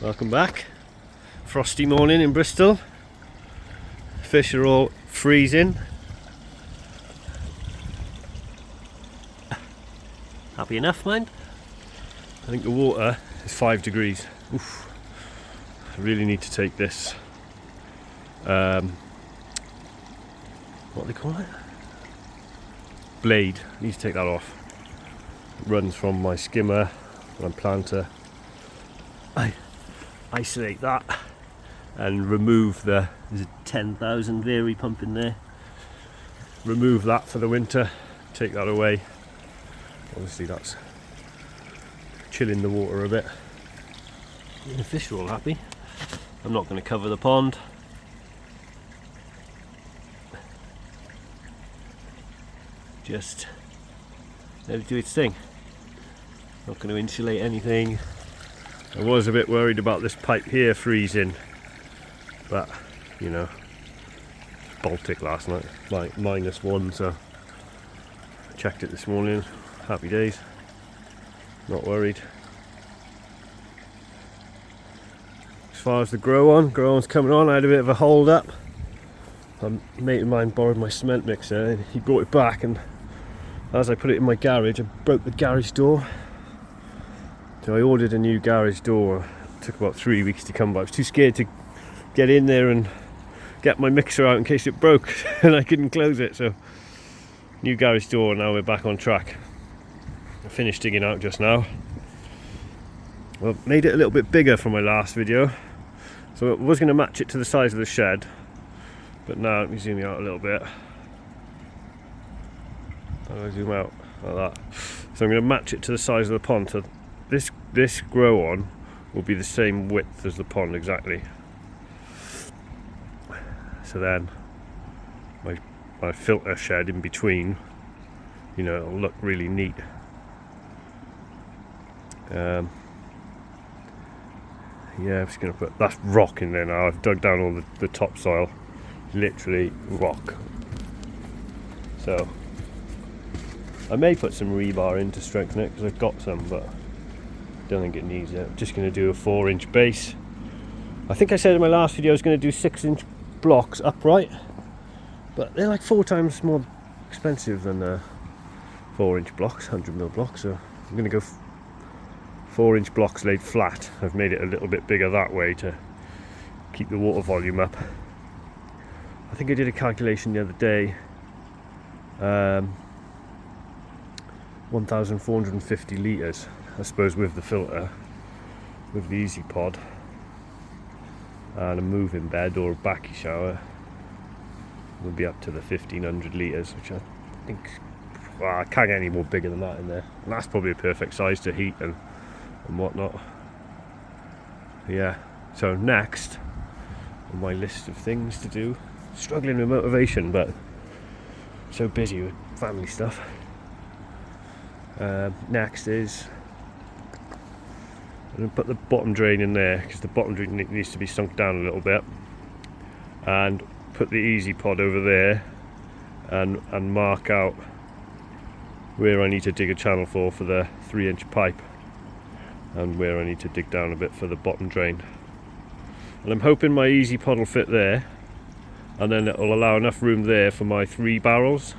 Welcome back. Frosty morning in Bristol. Fish are all freezing. Happy enough, mind? I think the water is 5 degrees. Oof. I really need to take this what do they call it? Blade. I need to take that off. It runs from my skimmer and I'm planning to isolate that and remove there's a 10,000 Vary pump in there. Remove that for the winter, take that away. Obviously that's chilling the water a bit. And the fish are all happy. I'm not going to cover the pond. Just let it do its thing. Not going to insulate anything. I was a bit worried about this pipe here freezing, but you know, it's Baltic last night, like -1, so I checked it this morning. Happy days, not worried. As far as the grow-on's coming on. I had a bit of a hold up. A mate of mine borrowed my cement mixer and he brought it back, and as I put it in my garage, I broke the garage door. So I ordered a new garage door. It took about 3 weeks to come, but I was too scared to get in there and get my mixer out in case it broke and I couldn't close it. So new garage door, now we're back on track. I finished digging out just now. Well, made it a little bit bigger from my last video. So I was going to match it to the size of the shed, but now let me zoom out a little bit. I'll zoom out like that. So I'm going to match it to the size of the pond. So this grow on will be the same width as the pond exactly. So then my filter shed in between, you know, it'll look really neat. Yeah, I'm just going to put that's rock in there now. I've dug down all the topsoil, literally rock. So I may put some rebar in to strengthen it because I've got some, but don't think it needs it. I'm just going to do a 4-inch base. I think I said in my last video I was going to do 6-inch blocks upright, but they're like 4 times more expensive than 4-inch blocks, 100mm blocks. So I'm going to go 4-inch blocks laid flat. I've made it a little bit bigger that way to keep the water volume up. I think I did a calculation the other day. 1,450 litres, I suppose, with the filter, with the Easy Pod and a moving bed or a backy shower, we'll be up to the 1,500 litres, which I think, well, I can't get any more bigger than that in there, and that's probably a perfect size to heat and whatnot. Yeah, so next on my list of things to do, struggling with motivation, but so busy with family stuff. Next is I'm going to put the bottom drain in there, because the bottom drain needs to be sunk down a little bit, and put the Easy Pod over there and mark out where I need to dig a channel for the 3-inch pipe, and where I need to dig down a bit for the bottom drain. And I'm hoping my Easy Pod will fit there, and then it will allow enough room there for my 3 barrels.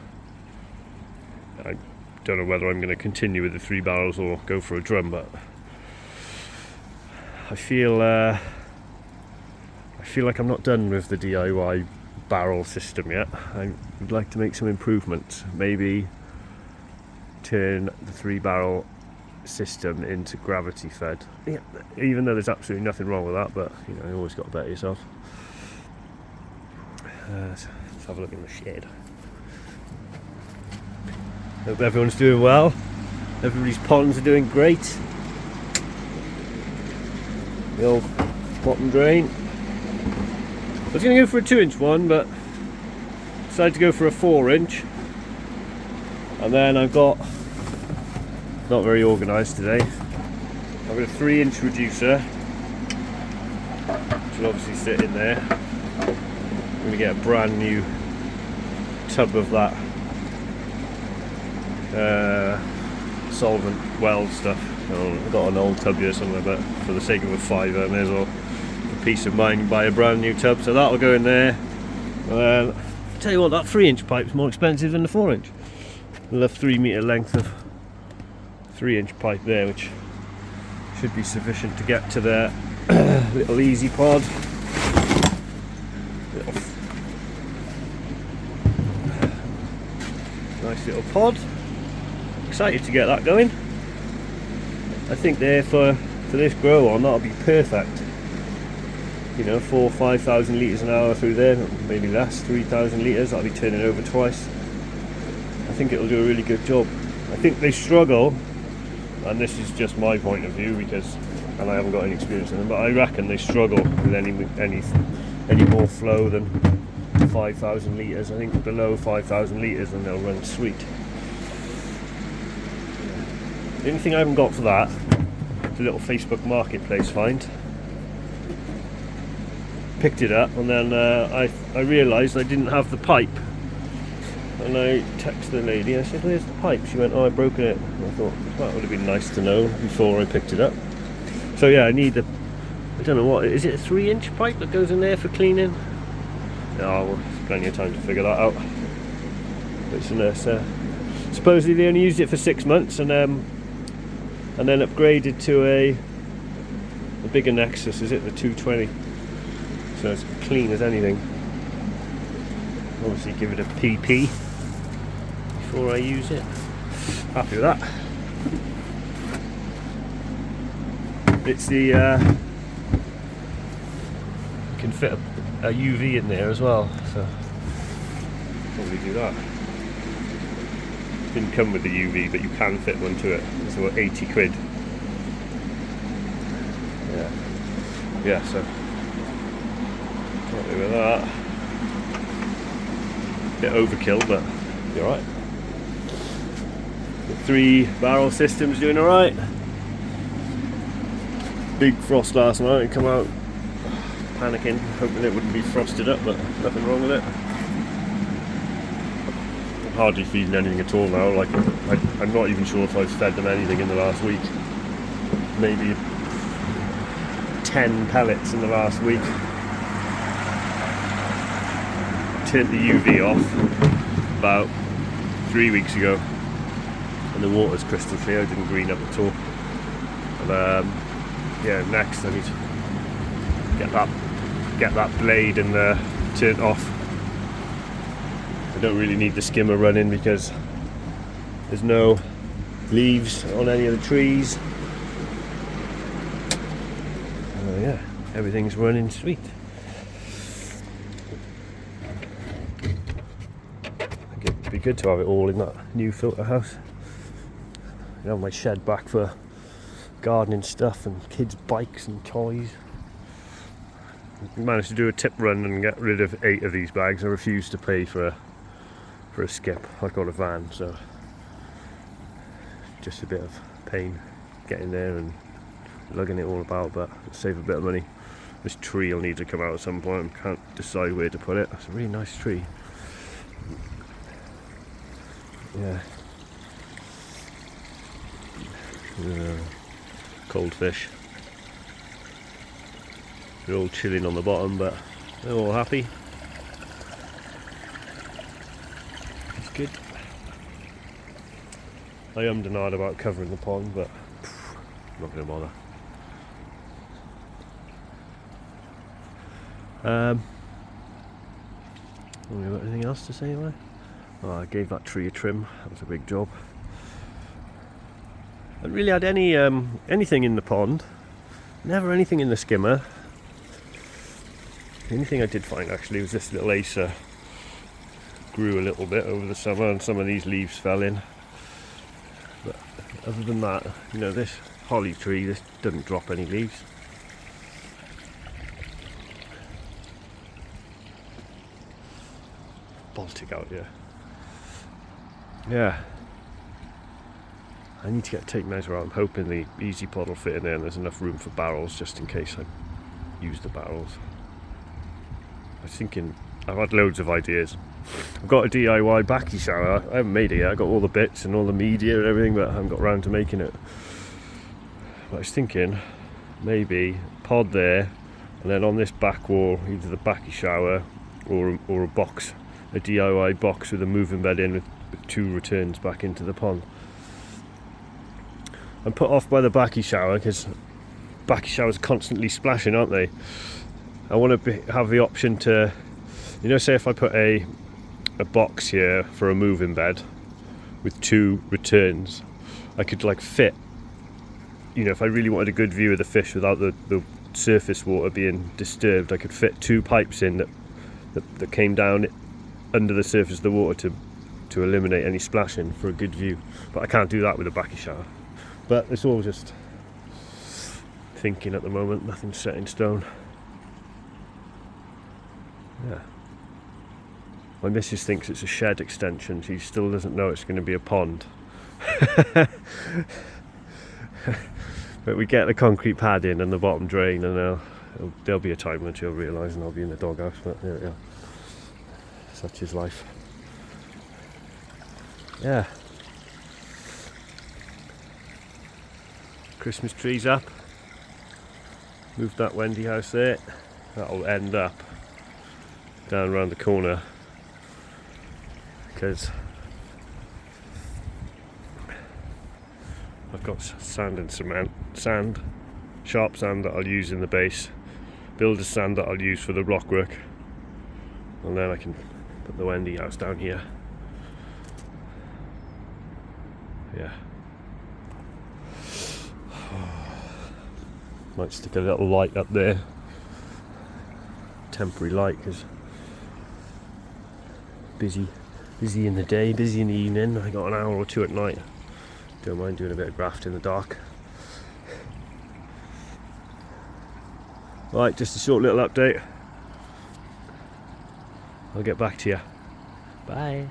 I don't know whether I'm going to continue with the 3 barrels or go for a drum, but I feel like I'm not done with the DIY barrel system yet. I would like to make some improvements. Maybe turn the 3 barrel system into gravity fed. Yeah, even though there's absolutely nothing wrong with that, but you know, you always got to better yourself. Let's have a look in the shed. Hope everyone's doing well. Everybody's ponds are doing great. The old bottom drain. I was going to go for a 2-inch one, but decided to go for a 4-inch. And then I've got, not very organised today, I've got a 3-inch reducer, which will obviously sit in there. I'm going to get a brand new tub of that solvent weld stuff. I've got an old tub here somewhere, but for the sake of a fiver, I may as well, for peace of mind, buy a brand new tub. So that'll go in there. Tell you what, that 3-inch pipe's more expensive than the 4-inch. We'll have 3 metre length of 3-inch pipe there, which should be sufficient to get to the little easy pod. Nice little pod. Excited to get that going. I think there for this grow on, that'll be perfect. You know, 4,000 or 5,000 litres an hour through there, maybe less, 3,000 litres, that'll be turning over twice. I think it'll do a really good job. I think they struggle, and this is just my point of view and I haven't got any experience in them, but I reckon they struggle with any more flow than 5,000 litres. I think below 5,000 litres and they'll run sweet. The only thing I haven't got for that is a little Facebook Marketplace find. Picked it up and then I realised I didn't have the pipe, and I texted the lady. I said, "Where's the pipe?" She went, "Oh, I've broken it." And I thought, well, that would have been nice to know before I picked it up. So yeah, I need I don't know what is it, a 3-inch pipe that goes in there for cleaning? Oh, well, there's plenty of time to figure that out. But it's a nice, supposedly they only used it for 6 months and then upgraded to a bigger Nexus. Is it the 220? So it's clean as anything. Obviously give it a PP before I use it. Happy with that. It's the you can fit a UV in there as well, so probably do that. Didn't come with the UV, but you can fit one to it. It's about 80 quid. Yeah, so happy with that. Bit overkill, but be alright. The 3 barrel system's doing alright. Big frost last night and come out panicking, hoping it wouldn't be frosted up, but nothing wrong with it. I'm hardly feeding anything at all now. Like I'm not even sure if I've fed them anything in the last week. Maybe 10 pellets in the last week. Turned the UV off about 3 weeks ago, and the water's crystal clear. It didn't green up at all. And yeah, next I need to get that blade and turned off. I don't really need the skimmer running because there's no leaves on any of the trees. Yeah, everything's running sweet. I think it'd be good to have it all in that new filter house. You know, my shed back for gardening stuff and kids' bikes and toys. I managed to do a tip run and get rid of 8 of these bags. I refused to pay for a skip. I've got a van, so just a bit of pain getting there and lugging it all about, but it'll save a bit of money. This tree will need to come out at some point. I can't decide where to put it. It's a really nice tree. Yeah. Cold fish. They're all chilling on the bottom, but they're all happy. It's good. I ummed and ahed about covering the pond, but I'm not going to bother. Have we got anything else to say about it? Oh, I gave that tree a trim. That was a big job. I haven't really had any anything in the pond. Never anything in the skimmer. The only thing I did find actually was this little acer grew a little bit over the summer, and some of these leaves fell in. But other than that, you know, this holly tree, this doesn't drop any leaves. Baltic out here. Yeah. I need to get a tape measure out. I'm hoping the easy pod will fit in there and there's enough room for barrels just in case I use the barrels. I was thinking, I've had loads of ideas. I've got a DIY backy shower. I haven't made it yet. I've got all the bits and all the media and everything, but I haven't got around to making it. I was thinking maybe pod there, and then on this back wall, either the backy shower or a box, a DIY box with a moving bed in with 2 returns back into the pond. I'm put off by the backy shower because backy showers are constantly splashing, aren't they? I want to have the option to, you know, say if I put a box here for a moving bed with 2 returns, I could like fit, you know, if I really wanted a good view of the fish without the surface water being disturbed, I could fit 2 pipes in that came down under the surface of the water to eliminate any splashing for a good view. But I can't do that with a backy shower. But it's all just thinking at the moment, nothing's set in stone. Yeah. My missus thinks it's a shed extension. She still doesn't know it's going to be a pond. But we get the concrete pad in and the bottom drain, and there'll be a time when she'll realise and I'll be in the doghouse. But there we are. Such is life. Yeah. Christmas trees up. Moved that Wendy house there. That'll end up down around the corner, because I've got sand and cement, sharp sand that I'll use in the base, builder's sand that I'll use for the block work, and then I can put the Wendy house down here. Yeah. Might stick a little light up there, temporary light, because busy in the day, busy in the evening. I got an hour or 2 at night. Don't mind doing a bit of graft in the dark. Right, just a short little update. I'll get back to you. Bye.